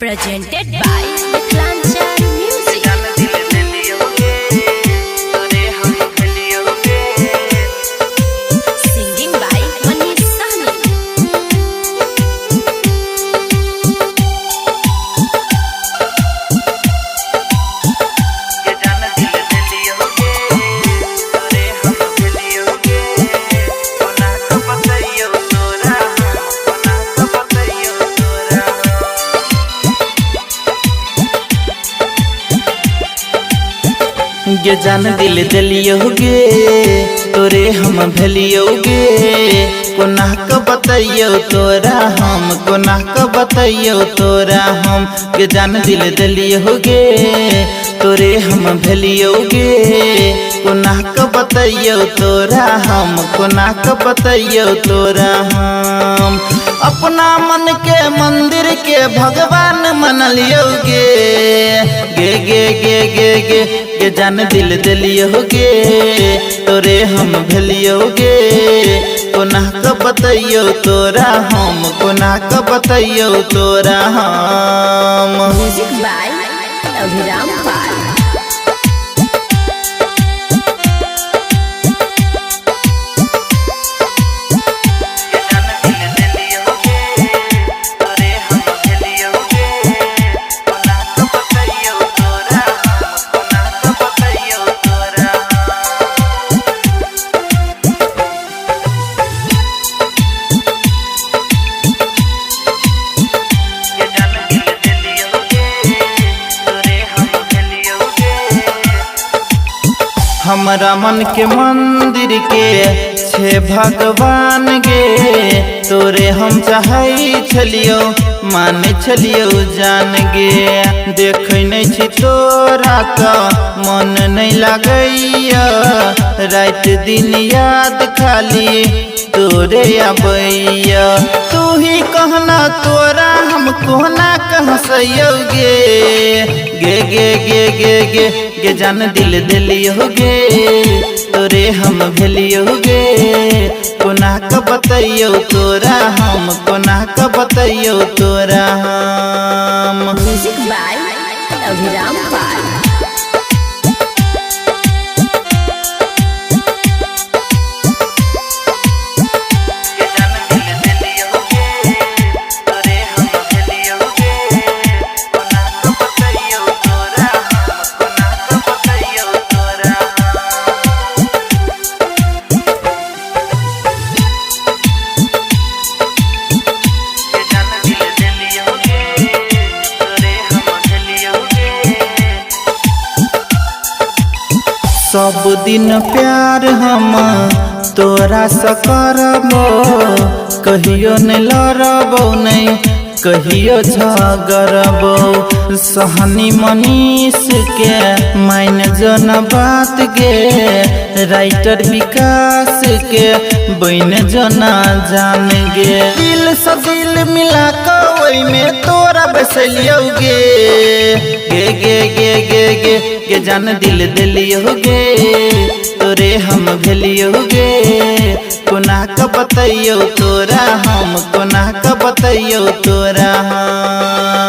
Presented by Mitlanchal Music. Singing by Manish Sahni. ये जान दिल दिलियोगे तोरे हम भलियोगे कोना का बताइयो तोरा हम कोना का बताइयो तोरा हम ये जान दिल दिलियोगे तोरे हम भलियोगे कोना का बताइयो तोरा हम कोना का बताइयो तोरा हम अपना मन के मंदिर के भगवान मन लियोगे गे गे गे गे गे ये जान दिल दिलियोगे तोरे हम भलियोगे कोना का बताइयो तोरा हम कोना का बताइयो तोरा हम। Music by Abhiram Pal. हमारा मन के मंदिर के छे भगवान गे तोरे हम चाहै छलियो मान छलियो जान गे देख नहीं छी तोरा तो मन नहीं लगैया रात दिन याद खाली तोरे अबैया तू ही कहना तोरा हम कोना कह सयोगे गे गे गे गे गे गे जान दिल दिलियोगे तोरे हम भलियोगे कोना का बताइयो तोरा हम कोना का बताइयो तोरा हम। Music by Abhiram Pal. सब दिन प्यार हम तोरा से करबो कहियो न लड़बो नहीं कहियो झगड़बो सहनी मनीष के मान जन बात गे राइटर विकास के बन जना जान गे दिल से दिल मिला के में तोरा बसलियोगे गे गे गे गे गे गे जान दिल दिलियोगे तोरे हम भलियोगे कोना का बताइयो तोरा हम कोना का बताइयो तोरा हम।